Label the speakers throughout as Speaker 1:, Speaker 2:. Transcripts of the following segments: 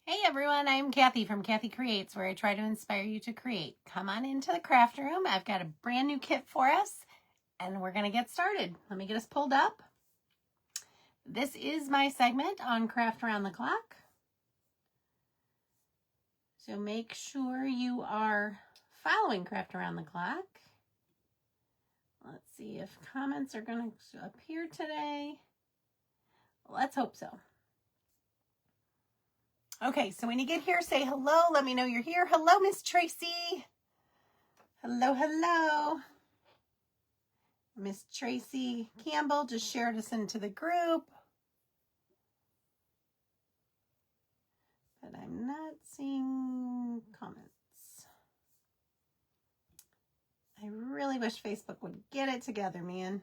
Speaker 1: Hey everyone, I'm Kathy from Kathy Creates, where I try to inspire you to create. Come on into the craft room. I've got a brand new kit for us and we're going to get started. Let me get us pulled up. This is my segment on Craft Around the Clock. So make sure you are following Craft Around the Clock. Let's see if comments are going to appear today. Let's hope so. Okay, so when you get here, say hello. Let me know you're here. Hello, Miss Tracy. Hello, hello. Miss Tracy Campbell just shared us into the group. But I'm not seeing comments. I really wish Facebook would get it together, man.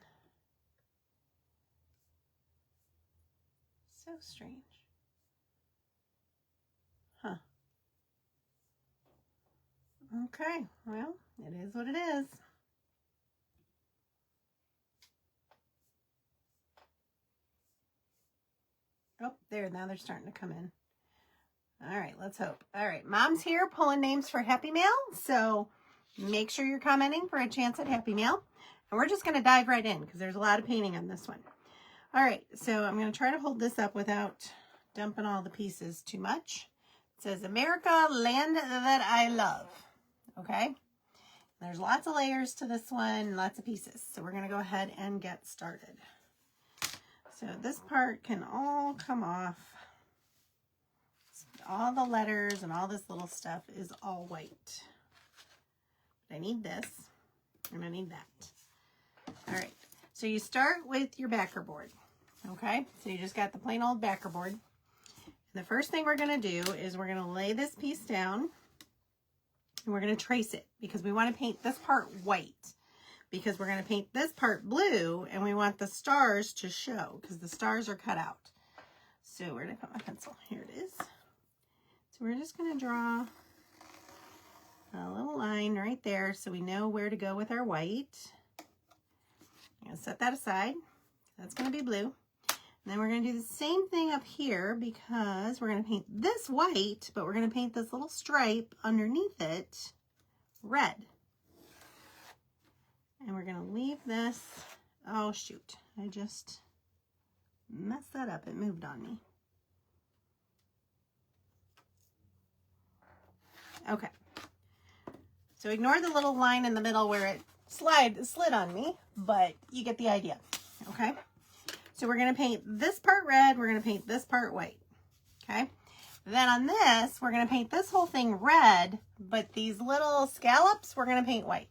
Speaker 1: So strange. Huh. Okay, well, it is what it is. Oh, there, now they're starting to come in. All right, let's hope. All right, Mom's here pulling names for Happy Mail, so make sure you're commenting for a chance at Happy Mail. And we're just going to dive right in because there's a lot of painting on this one. All right, so I'm going to try to hold this up without dumping all the pieces too much. It says, America, land that I love. Okay, there's lots of layers to this one, lots of pieces. So we're going to go ahead and get started. So this part can all come off. All the letters and all this little stuff is all white. But I need this and I need that. All right, so you start with your backer board. Okay, so you just got the plain old backer board. And the first thing we're going to do is we're going to lay this piece down and we're going to trace it because we want to paint this part white because we're going to paint this part blue and we want the stars to show because the stars are cut out. So where did I put my pencil? Here it is. So we're just going to draw a little line right there so we know where to go with our white. I'm going to set that aside. That's going to be blue. And then we're going to do the same thing up here because we're going to paint this white, but we're going to paint this little stripe underneath it red. And we're going to leave this, oh shoot, I just messed that up. It moved on me. Okay. So ignore the little line in the middle where it slid on me, but you get the idea. Okay. So we're going to paint this part red. We're going to paint this part white. Okay. Then on this, we're going to paint this whole thing red, but these little scallops, we're going to paint white.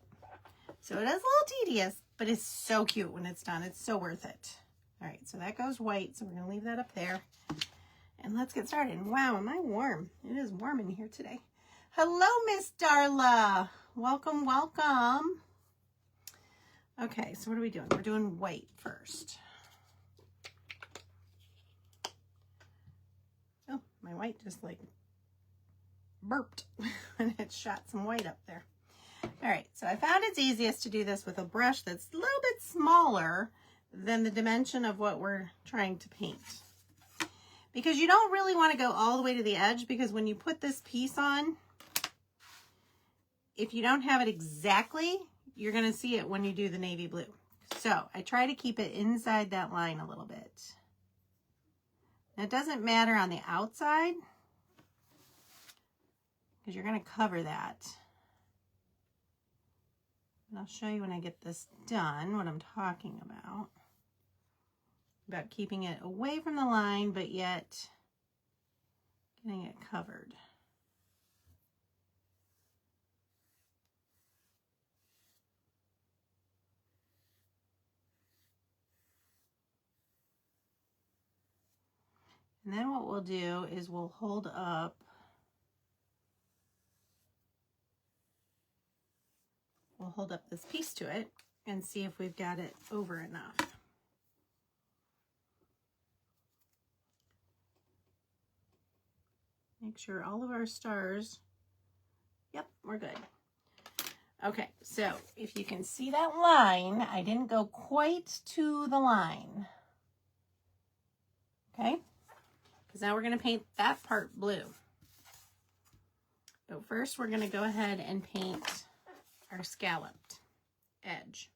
Speaker 1: So it is a little tedious, but it's so cute when it's done. It's so worth it. All right. So that goes white. So we're going to leave that up there and let's get started. Wow. Am I warm? It is warm in here today. Hello, Miss Darla. Welcome, welcome. Okay, so what are we doing? We're doing white first. Oh, my white just like burped and it shot some white up there. All right, so I found it's easiest to do this with a brush that's a little bit smaller than the dimension of what we're trying to paint. Because you don't really want to go all the way to the edge because when you put this piece on, if you don't have it exactly, you're going to see it when you do the navy blue. So I try to keep it inside that line a little bit. Now, it doesn't matter on the outside because you're going to cover that. And I'll show you when I get this done what I'm talking about keeping it away from the line, but yet getting it covered. And then what we'll do is we'll hold up this piece to it and see if we've got it over enough. Make sure all of our stars, yep, we're good. Okay, so if you can see that line, I didn't go quite to the line. Okay, because now we're going to paint that part blue. So first we're going to go ahead and paint our scalloped edge.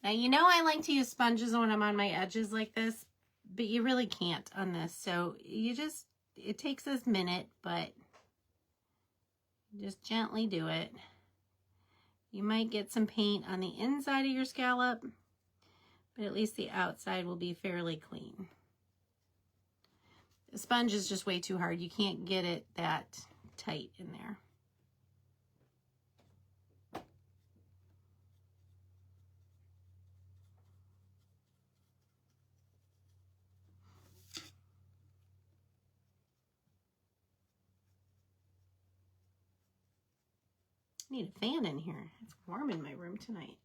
Speaker 1: Now, you know I like to use sponges when I'm on my edges like this, but you really can't on this. So you just, it takes this minute, but just gently do it. You might get some paint on the inside of your scallop, but at least the outside will be fairly clean. The sponge is just way too hard. You can't get it that tight in there. I need a fan in here. It's warm in my room tonight.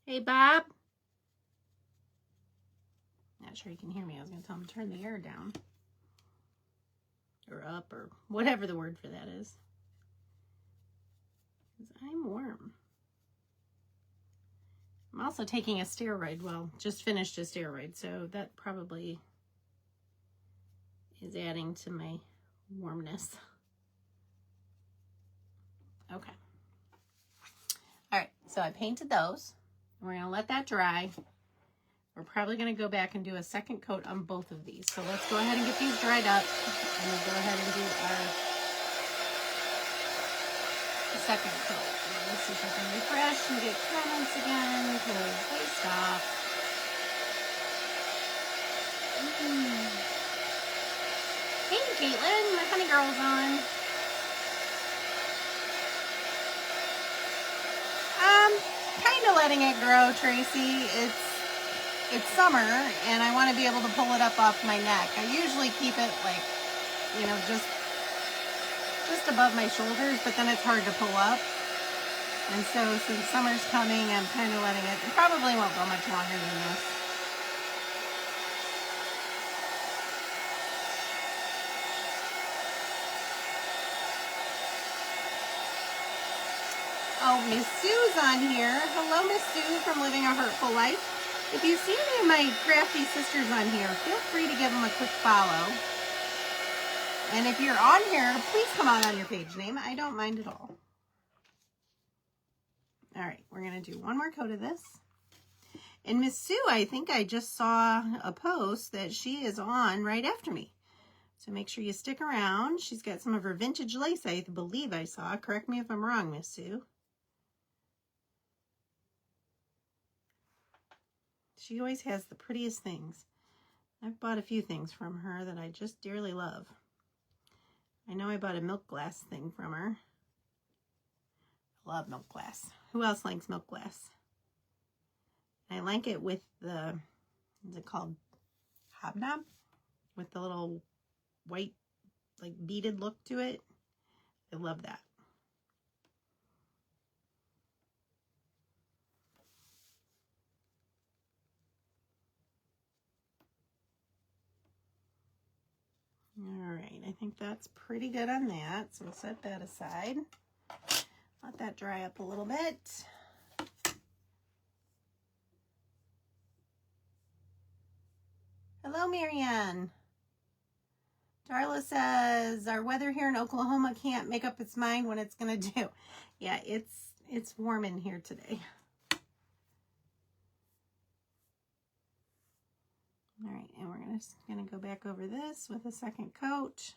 Speaker 1: Hey, Bob. Not sure you can hear me. I was going to tell him to turn the air down. Or up, or whatever the word for that is. Because I'm warm. I'm also taking a steroid. Well, just finished a steroid, so that probably is adding to my warmness. Okay. All right, so I painted those. We're going to let that dry. We're probably going to go back and do a second coat on both of these. So let's go ahead and get these dried up, and we'll go ahead and do our second coat. Let's see if I can refresh and get comments again, because they stop. Hey, Caitlin, my honey girl's on. Kind of letting it grow, Tracy. It's summer, and I want to be able to pull it up off my neck. I usually keep it like, you know, just above my shoulders, but then it's hard to pull up. And so since summer's coming, I'm kind of letting it probably won't go much longer than this. Oh, Miss Sue's on here. Hello, Miss Sue from Living a Hurtful Life. If you see any of my crafty sisters on here, feel free to give them a quick follow. And if you're on here, please come on your page name. I don't mind at all. All right, we're going to do one more coat of this. And Miss Sue, I think I just saw a post that she is on right after me. So make sure you stick around. She's got some of her vintage lace, I believe I saw. Correct me if I'm wrong, Miss Sue. She always has the prettiest things. I've bought a few things from her that I just dearly love. I know I bought a milk glass thing from her. I love milk glass. Who else likes milk glass? I like it with the, is it called hobnob? With the little white, like beaded look to it. I love that. All right, I think that's pretty good on that. So we'll set that aside. Let that dry up a little bit. Hello, Marianne. Darla says, our weather here in Oklahoma can't make up its mind when it's going to do. Yeah, it's warm in here today. All right, and we're gonna go back over this with a second coat.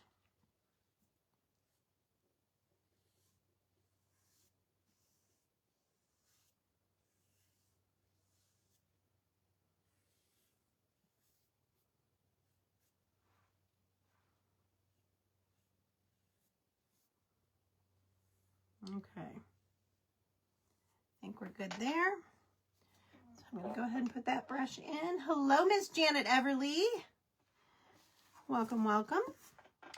Speaker 1: Okay, I think we're good there. So I'm going to go ahead and put that brush in. Hello, Miss Janet Everly. Welcome, welcome.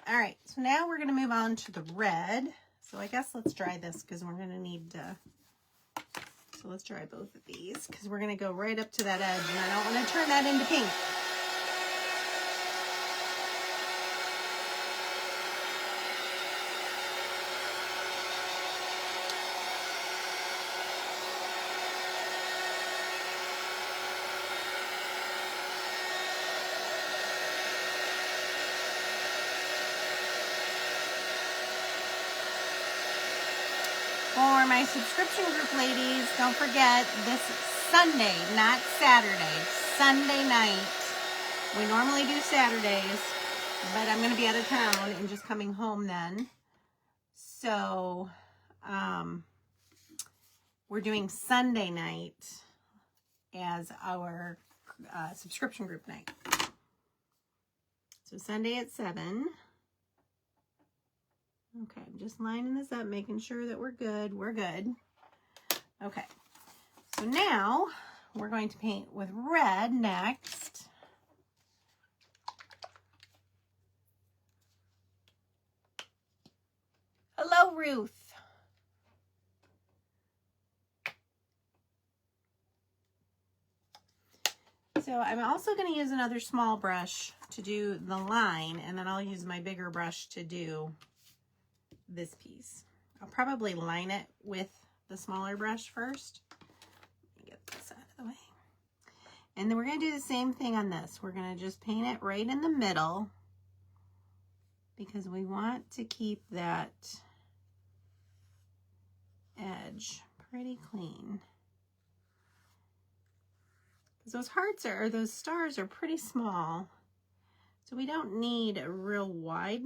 Speaker 1: All right, so now we're going to move on to the red. So I guess let's dry this because we're going to need so let's dry both of these because we're going to go right up to that edge, and I don't want to turn that into pink. for my subscription group ladies, don't forget this Sunday, not Saturday, Sunday night. We normally do Saturdays, but I'm going to be out of town and just coming home then. So, we're doing Sunday night as our subscription group night. So Sunday at 7. Okay, I'm just lining this up, making sure that we're good. We're good. Okay, so now we're going to paint with red next. Hello, Ruth. So I'm also going to use another small brush to do the line, and then I'll use my bigger brush to do this piece. I'll probably line it with the smaller brush first. Let me get this out of the way. And then we're going to do the same thing on this. We're going to just paint it right in the middle because we want to keep that edge pretty clean. Because those hearts or those stars are pretty small. So we don't need a real wide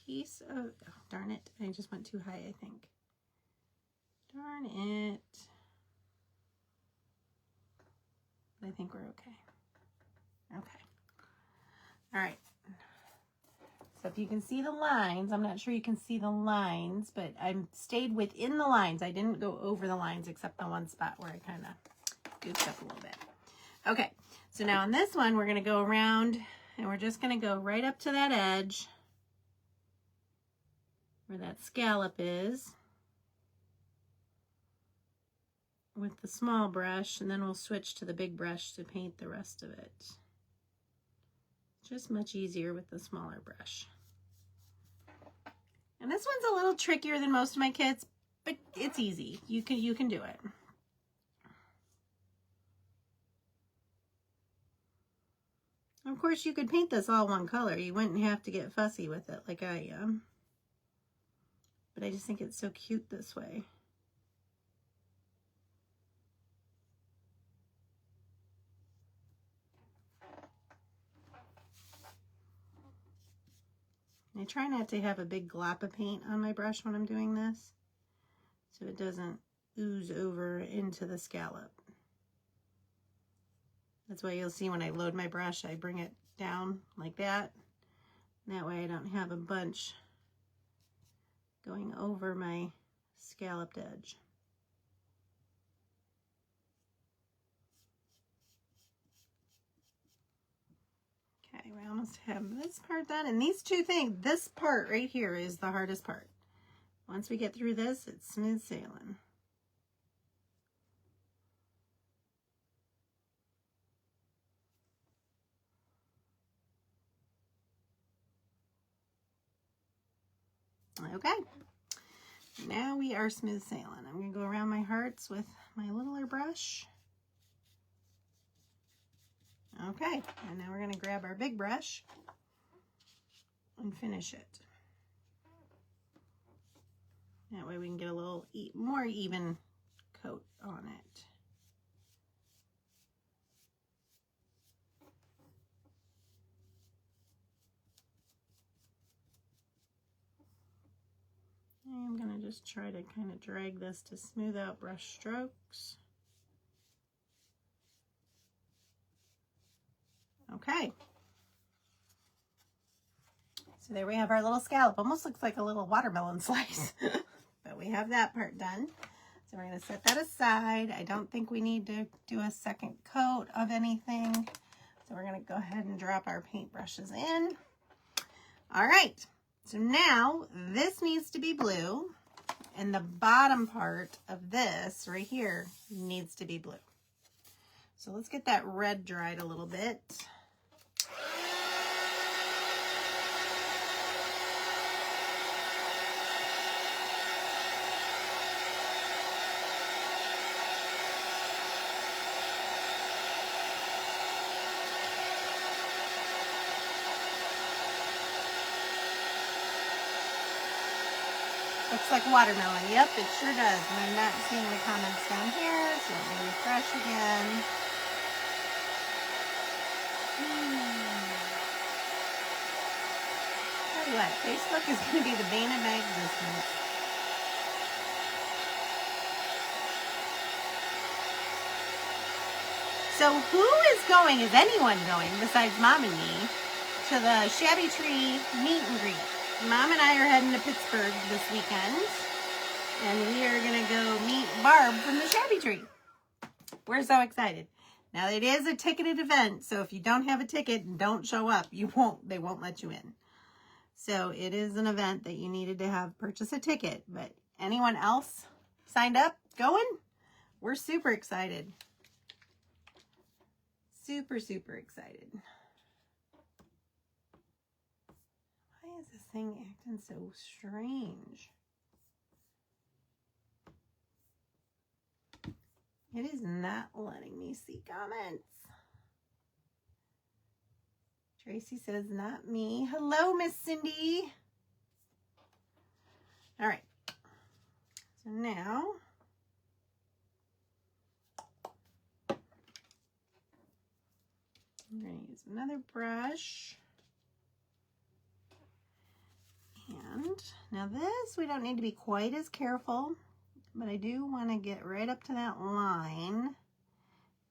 Speaker 1: piece of, oh, darn it, I just went too high, I think. Darn it. I think we're okay. Okay. All right. So if you can see the lines, I'm not sure you can see the lines, but I stayed within the lines. I didn't go over the lines except the one spot where I kind of goofed up a little bit. Okay, so now on this one, we're going to go around and we're just going to go right up to that edge where that scallop is with the small brush, and then we'll switch to the big brush to paint the rest of it. Just much easier with the smaller brush. And this one's a little trickier than most of my kits, but it's easy. You can do it. Of course, you could paint this all one color. You wouldn't have to get fussy with it like I am. But I just think it's so cute this way. I try not to have a big glop of paint on my brush when I'm doing this, so it doesn't ooze over into the scallop. That's why you'll see when I load my brush, I bring it down like that. That way I don't have a bunch going over my scalloped edge. Okay, we almost have this part done. And these two things, this part right here is the hardest part. Once we get through this, it's smooth sailing. Okay, now we are smooth sailing. I'm going to go around my hearts with my littler brush. Okay, and now we're going to grab our big brush and finish it. That way we can get a little more even coat on it. I'm going to just try to kind of drag this to smooth out brush strokes. Okay. So there we have our little scallop. Almost looks like a little watermelon slice. But we have that part done. So we're going to set that aside. I don't think we need to do a second coat of anything. So we're going to go ahead and drop our paintbrushes in. All right. So now this needs to be blue, and the bottom part of this right here needs to be blue. So let's get that red dried a little bit. Looks like watermelon. Yep, it sure does. And I'm not seeing the comments down here, so let me refresh again. Tell you what, Facebook is going to be the bane of my existence. So who is going, is anyone going, besides Mom and me, to the Shabby Tree meet and greet? Mom and I are heading to Pittsburgh this weekend, and we are going to go meet Barb from the Shabby Tree. We're so excited. Now, it is a ticketed event, so if you don't have a ticket and don't show up, they won't let you in. So it is an event that you needed to purchase a ticket, but anyone else signed up, going? We're super excited. Super, super excited. Why is this thing acting so strange? It is not letting me see comments. Tracy says, not me. Hello, Miss Cindy. All right. So now, I'm going to use another brush. And now this, we don't need to be quite as careful, but I do want to get right up to that line.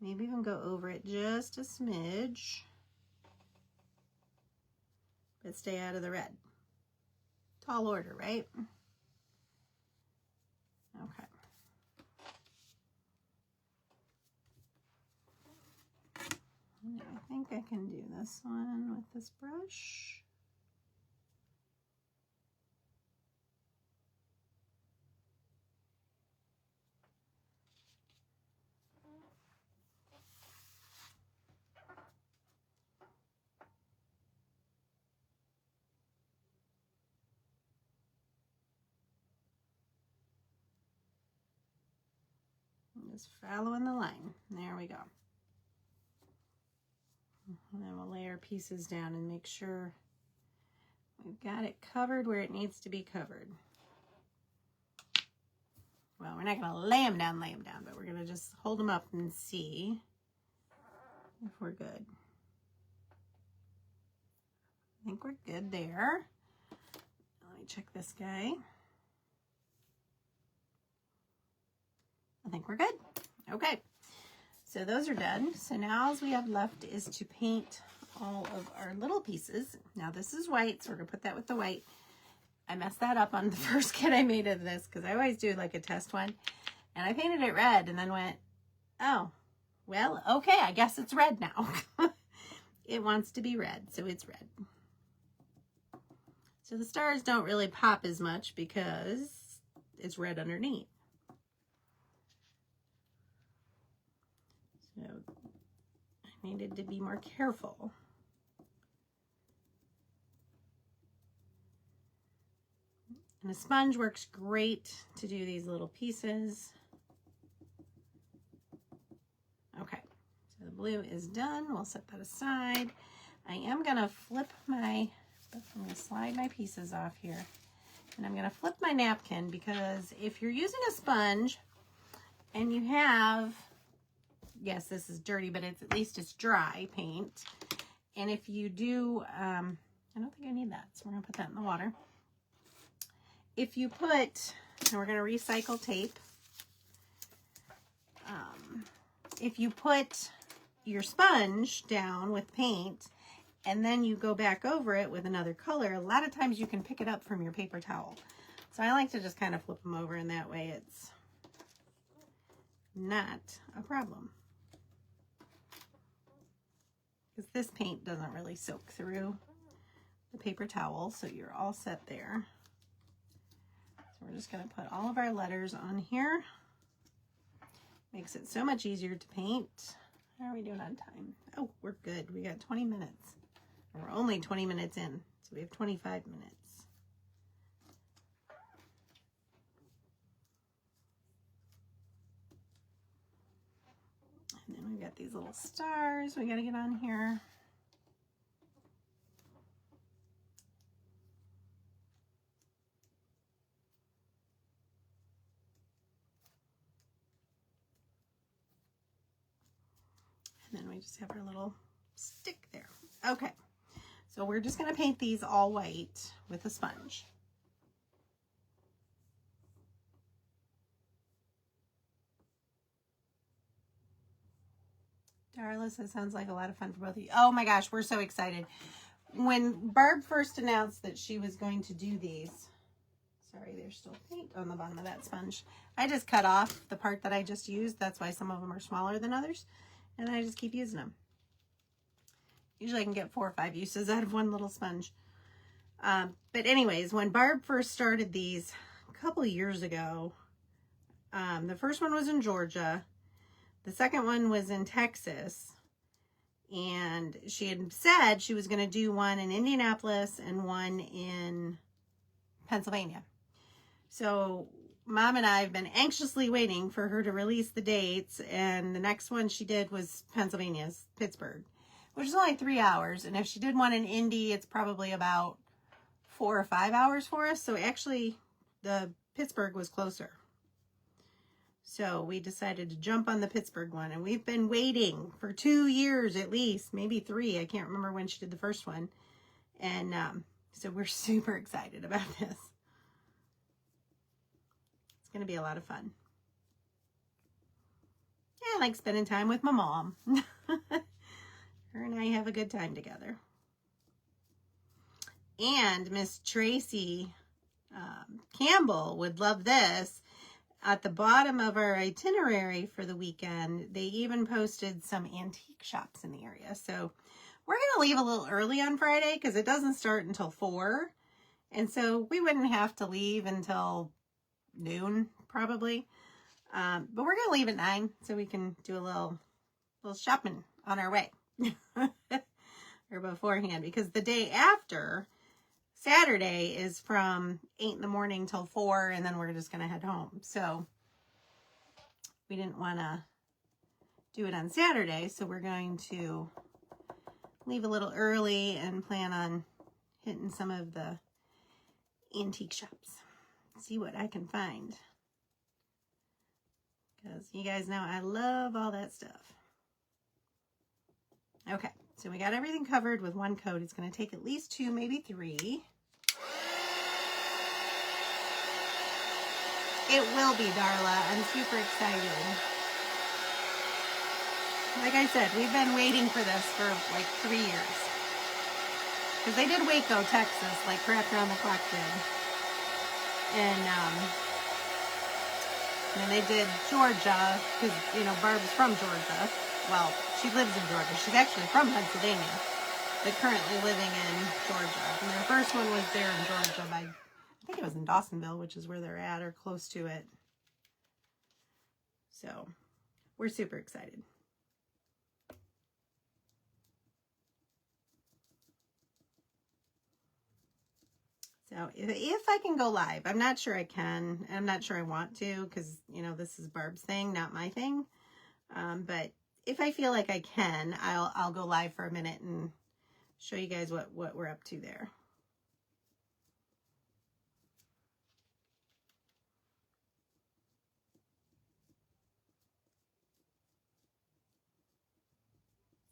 Speaker 1: Maybe even go over it just a smidge. But stay out of the red. Tall order, right? Okay. I think I can do this one with this brush. Just following the line. There we go. And then we'll lay our pieces down and make sure we've got it covered where it needs to be covered. Well, we're not going to lay them down, but we're going to just hold them up and see if we're good. I think we're good there. Let me check this guy. I think we're good. Okay, so those are done. So now all we have left is to paint all of our little pieces. Now this is white, so we're gonna put that with the white. I messed that up on the first kit I made of this because I always do like a test one. And I painted it red and then went, oh, well, okay, I guess it's red now. It wants to be red, so it's red. So the stars don't really pop as much because it's red underneath. So I needed to be more careful. And a sponge works great to do these little pieces. Okay, so the blue is done. We'll set that aside. I am gonna I'm gonna slide my pieces off here. And I'm gonna flip my napkin because if you're using a sponge and you have, yes, this is dirty, but at least it's dry paint. And if you do, I don't think I need that, so we're gonna put that in the water. If you put, and we're gonna recycle tape. If you put your sponge down with paint and then you go back over it with another color, a lot of times you can pick it up from your paper towel. So I like to just kind of flip them over, and that way it's not a problem. Because this paint doesn't really soak through the paper towel, so you're all set there. So we're just going to put all of our letters on here. Makes it so much easier to paint. How are we doing on time? Oh, we're good. We got 20 minutes. We're only 20 minutes in, so we have 25 minutes. And then we've got these little stars we got to get on here. And then we just have our little stick there. Okay, so we're just going to paint these all white with a sponge. Darla says, sounds like a lot of fun for both of you. Oh my gosh, we're so excited. When Barb first announced that she was going to do these, sorry, there's still paint on the bottom of that sponge. I just cut off the part that I just used. That's why some of them are smaller than others. And I just keep using them. Usually I can get 4 or 5 uses out of one little sponge. But anyways, when Barb first started these a couple of years ago, the first one was in Georgia. The second one was in Texas, and she had said she was going to do one in Indianapolis and one in Pennsylvania. So Mom and I have been anxiously waiting for her to release the dates, and the next one she did was Pennsylvania's Pittsburgh, which is only 3 hours. And if she did one in Indy, it's probably about 4 or 5 hours for us. So actually, the Pittsburgh was closer. So we decided to jump on the Pittsburgh one, and we've been waiting for 2 years at least, maybe 3. I can't remember when she did the first one. And so we're super excited about this. It's going to be a lot of fun. Yeah, I like spending time with my mom. Her and I have a good time together. And Miss Tracy Campbell would love this. At the bottom of our itinerary for the weekend, they even posted some antique shops in the area. So we're going to leave a little early on Friday because it doesn't start until 4. And so we wouldn't have to leave until noon, probably. But we're going to leave at 9 so we can do a little shopping on our way. Or beforehand, because the day after, Saturday, is from 8 in the morning till 4, and then we're just going to head home. So we didn't want to do it on Saturday, so we're going to leave a little early and plan on hitting some of the antique shops. See what I can find. Because you guys know I love all that stuff. Okay, so we got everything covered with one coat. It's going to take at least 2, maybe 3. It will be, Darla. I'm super excited. Like I said, we've been waiting for this for like 3 years. Because they did Waco, Texas, like Crafts Around the Clock did. And then they did Georgia, because, you know, Barb's from Georgia. Well, she lives in Georgia. She's actually from Pennsylvania, but currently living in Georgia. And their first one was there in Georgia by, I think it was in Dawsonville, which is where they're at, or close to it. So we're super excited. So if I can go live, I'm not sure I can. I'm not sure I want to, because, you know, this is Barb's thing, not my thing. But if I feel like I can, I'll go live for a minute and show you guys what we're up to there.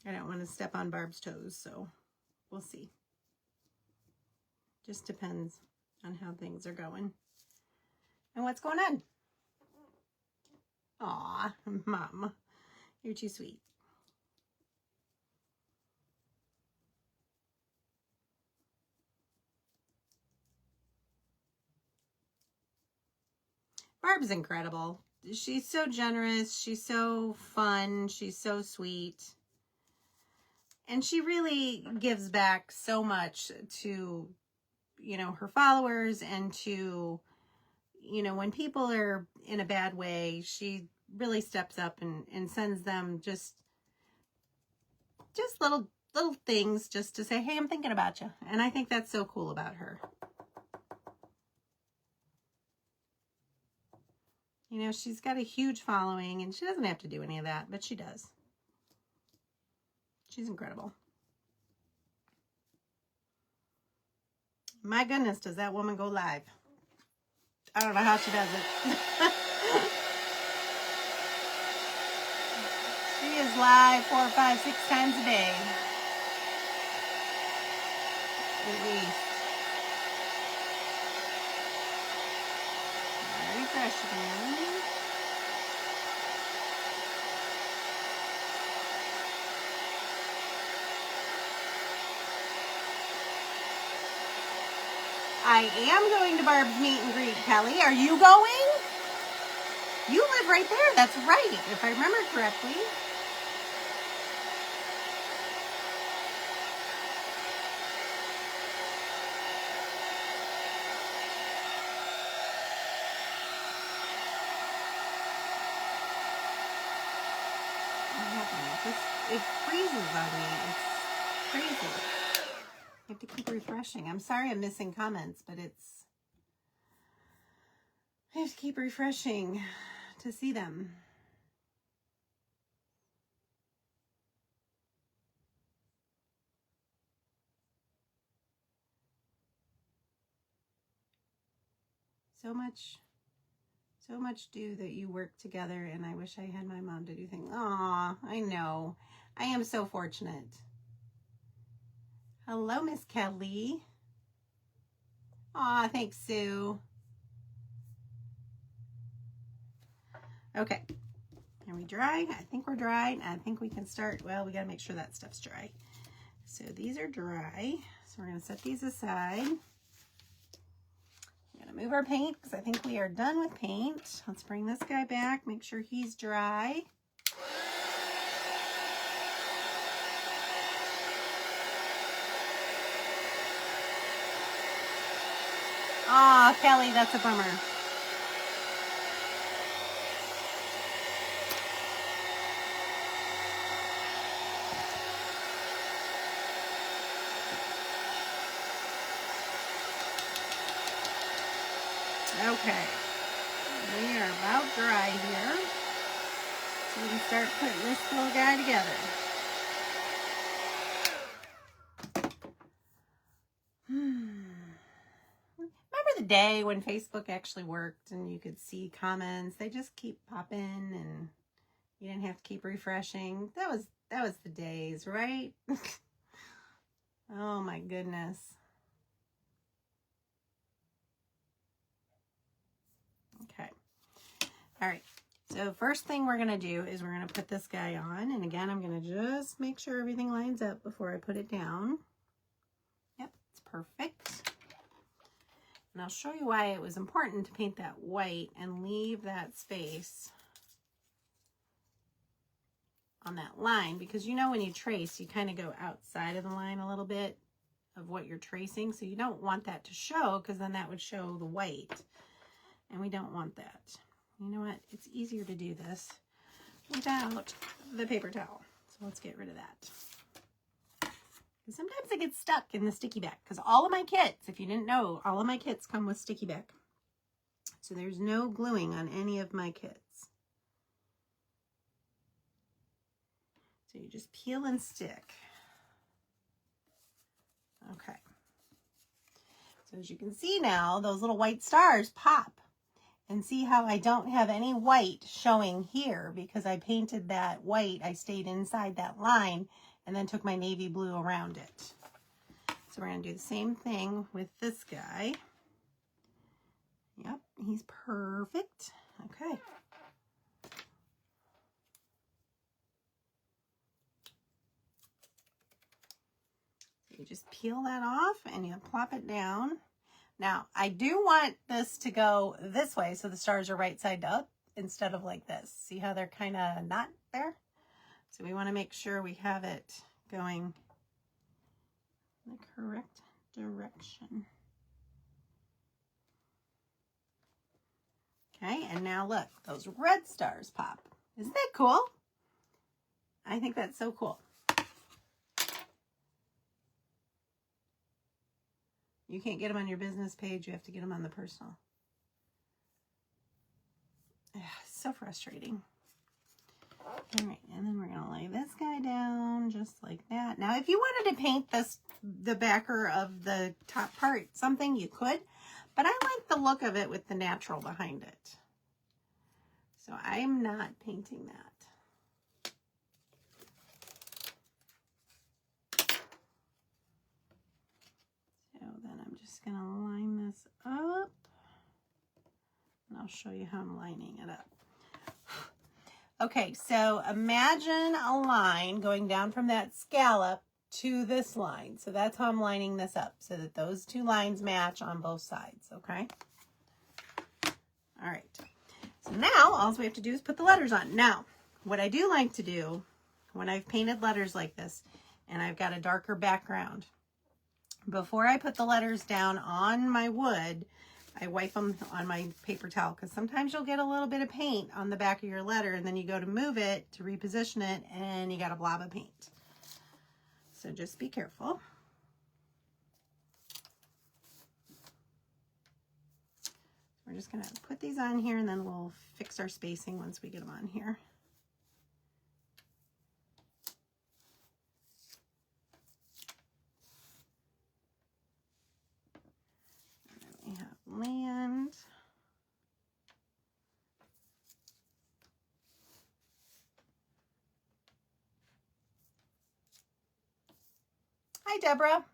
Speaker 1: I don't want to step on Barb's toes, so we'll see. Just depends on how things are going and what's going on. Aw, Mom, you're too sweet. Barb's incredible. She's so generous. She's so fun. She's so sweet. And she really gives back so much to, you know, her followers, and to, you know, when people are in a bad way, she really steps up and sends them just little things just to say, hey, I'm thinking about you. And I think that's so cool about her. You know, she's got a huge following, and she doesn't have to do any of that, but she does. She's incredible. My goodness, does that woman go live? I don't know how she does it. She is is live 4, 5, 6 times a day. At least. Refresh again. I am going to Barb's meet and greet, Kelly. Are you going? You live right there. That's right, if I remember correctly. It freezes on me. It's crazy. I have to keep refreshing. I'm sorry I'm missing comments, but I have to keep refreshing to see them. So much do that you work together, and I wish I had my mom to do things. Aw, I know. I am so fortunate. Hello, Miss Kelly. Aw, thanks, Sue. Okay. Are we dry? I think we're dry. I think we can start. Well, we got to make sure that stuff's dry. So these are dry. So we're going to set these aside. I'm going to move our paint because I think we are done with paint. Let's bring this guy back. Make sure he's dry. Aw, Kelly, that's a bummer. Okay, we are about dry here, so we can start putting this little guy together. Remember the day when Facebook actually worked and you could see comments? They just keep popping and you didn't have to keep refreshing. That was the days, right? Oh my goodness. Okay. All right. So first thing we're going to do is we're going to put this guy on. And again, I'm going to just make sure everything lines up before I put it down. Yep, it's perfect. And I'll show you why it was important to paint that white and leave that space on that line. Because you know when you trace, you kind of go outside of the line a little bit of what you're tracing. So you don't want that to show because then that would show the white. And we don't want that. You know what? It's easier to do this without the paper towel. So let's get rid of that. Sometimes I get stuck in the sticky back because all of my kits, if you didn't know, all of my kits come with sticky back. So there's no gluing on any of my kits. So you just peel and stick. Okay. So as you can see now, those little white stars pop. And see how I don't have any white showing here because I painted that white. I stayed inside that line and then took my navy blue around it. So we're going to do the same thing with this guy. Yep, he's perfect. Okay. So you just peel that off and you plop it down. Now, I do want this to go this way so the stars are right side up instead of like this. See how they're kind of not there? So we want to make sure we have it going the correct direction. Okay, and now look, those red stars pop. Isn't that cool? I think that's so cool. You can't get them on your business page. You have to get them on the personal. Ugh, so frustrating. All right, and then we're going to lay this guy down just like that. Now, if you wanted to paint the backer of the top part, something you could, but I like the look of it with the natural behind it. So I am not painting that. just going to line this up, and I'll show you how I'm lining it up. Okay, so imagine a line going down from that scallop to this line. So that's how I'm lining this up, so that those two lines match on both sides, okay? All right. So now all we have to do is put the letters on. Now, what I do like to do when I've painted letters like this and I've got a darker background, before I put the letters down on my wood, I wipe them on my paper towel, because sometimes you'll get a little bit of paint on the back of your letter, and then you go to move it to reposition it and you got a blob of paint. So just be careful. We're just going to put these on here, and then we'll fix our spacing once we get them on here. We have land. Hi, Deborah.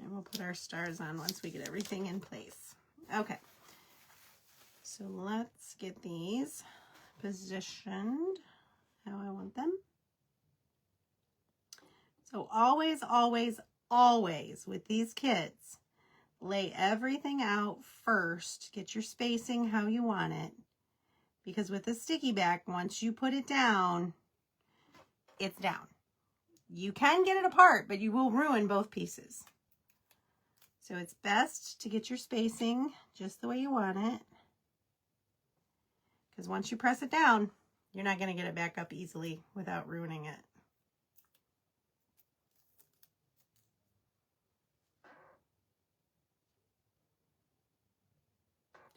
Speaker 1: And we'll put our stars on once we get everything in place. Okay. So let's get these positioned how I want them. So always, always, always with these kits, lay everything out first. Get your spacing how you want it. Because with the sticky back, once you put it down, it's down. You can get it apart, but you will ruin both pieces. So it's best to get your spacing just the way you want it. Because once you press it down, you're not going to get it back up easily without ruining it.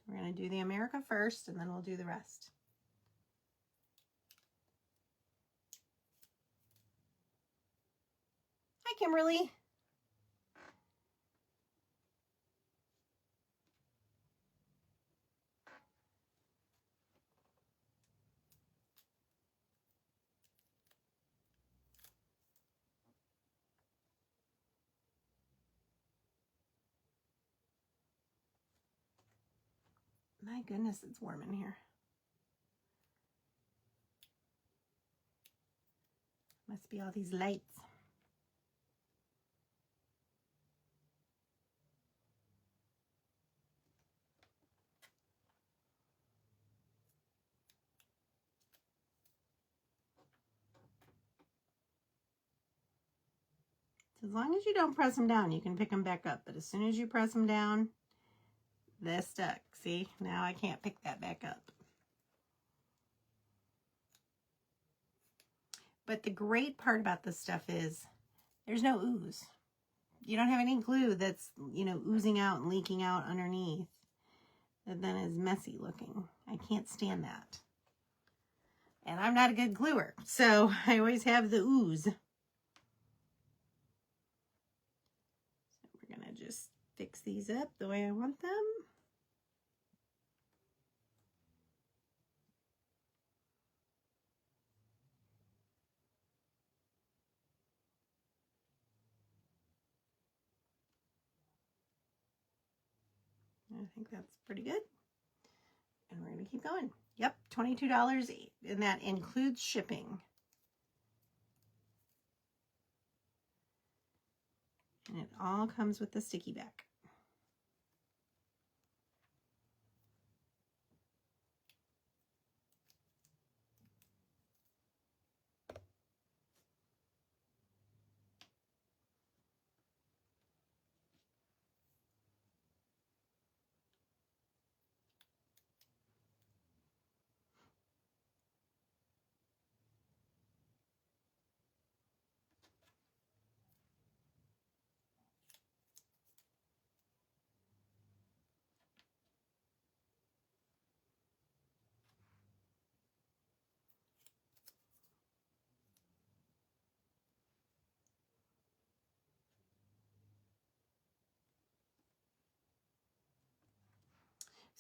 Speaker 1: We're going to do the America first, and then we'll do the rest. Hi, Kimberly. My goodness, it's warm in here. Must be all these lights. So as long as you don't press them down, you can pick them back up. But as soon as you press them down, they're stuck. See, now I can't pick that back up. But the great part about this stuff is there's no ooze. You don't have any glue that's, you know, oozing out and leaking out underneath. That then is messy looking. I can't stand that. And I'm not a good gluer, so I always have the ooze. So we're going to just fix these up the way I want them. I think that's pretty good. And we're going to keep going. Yep, $22, and that includes shipping. And it all comes with the sticky back.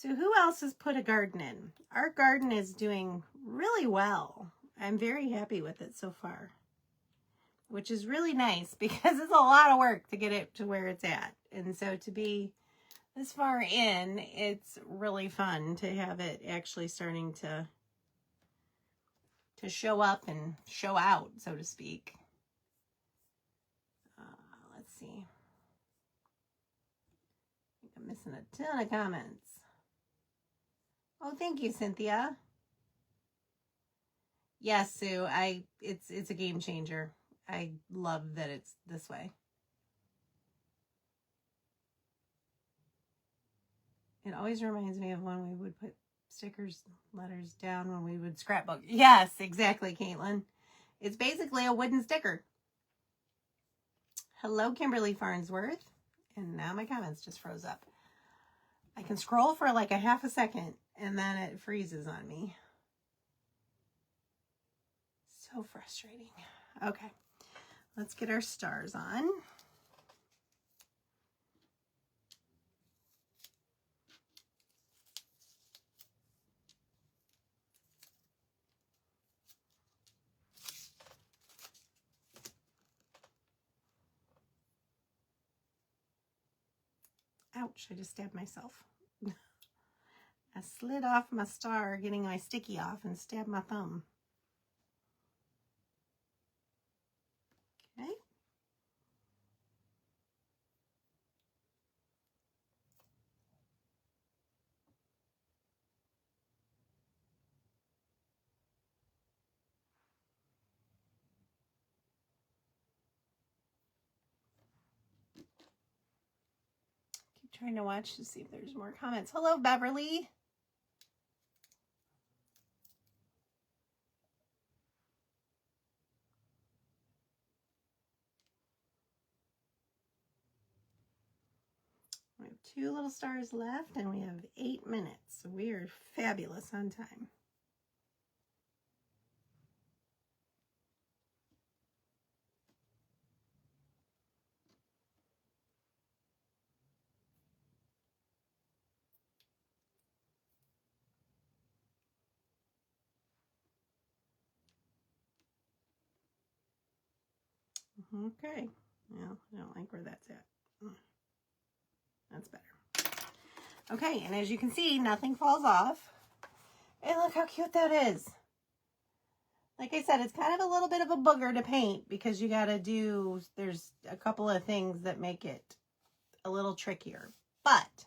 Speaker 1: So who else has put a garden in? Our garden is doing really well. I'm very happy with it so far, which is really nice because it's a lot of work to get it to where it's at. And so to be this far in, it's really fun to have it actually starting to show up and show out, so to speak. Let's see. I think I'm missing a ton of comments. Oh, thank you, Cynthia. Yes, Sue, it's a game changer. I love that it's this way. It always reminds me of when we would put stickers, letters down when we would scrapbook. Yes, exactly, Caitlin. It's basically a wooden sticker. Hello, Kimberly Farnsworth. And now my comments just froze up. I can scroll for like a half a second and then it freezes on me. So frustrating. Okay, let's get our stars on. Ouch, I just stabbed myself. I slid off my star getting my sticky off and stabbed my thumb. Okay. Keep trying to watch to see if there's more comments. Hello, Beverly. We have 2 little stars left and we have 8 minutes. So we are fabulous on time. Okay. Well, I don't like where that's at. That's better. Okay, and as you can see, nothing falls off. And look how cute that is. Like I said, it's kind of a little bit of a booger to paint because you got to do, there's a couple of things that make it a little trickier. But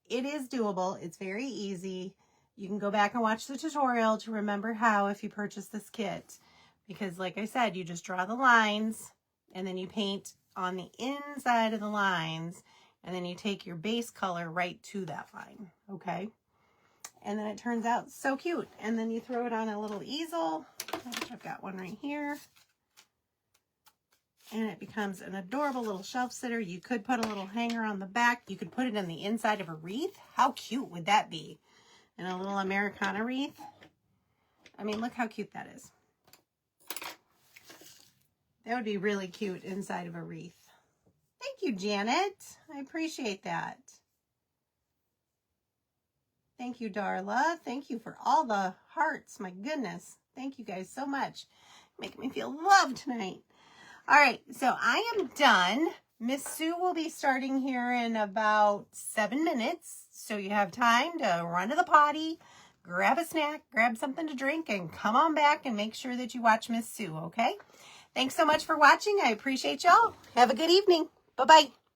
Speaker 1: it is doable. It's very easy. You can go back and watch the tutorial to remember how if you purchase this kit. Because like I said, you just draw the lines and then you paint on the inside of the lines and then you take your base color right to that line, okay? And then it turns out so cute. And then you throw it on a little easel, which I've got one right here. And it becomes an adorable little shelf sitter. You could put a little hanger on the back. You could put it in the inside of a wreath. How cute would that be? And a little Americana wreath. I mean, look how cute that is. That would be really cute inside of a wreath. Thank you, Janet. I appreciate that. Thank you, Darla. Thank you for all the hearts. My goodness. Thank you guys so much. Making me feel loved tonight. All right, so I am done. Miss Sue will be starting here in about 7 minutes. So you have time to run to the potty, grab a snack, grab something to drink, and come on back and make sure that you watch Miss Sue, okay? Thanks so much for watching. I appreciate y'all. Have a good evening. Bye-bye.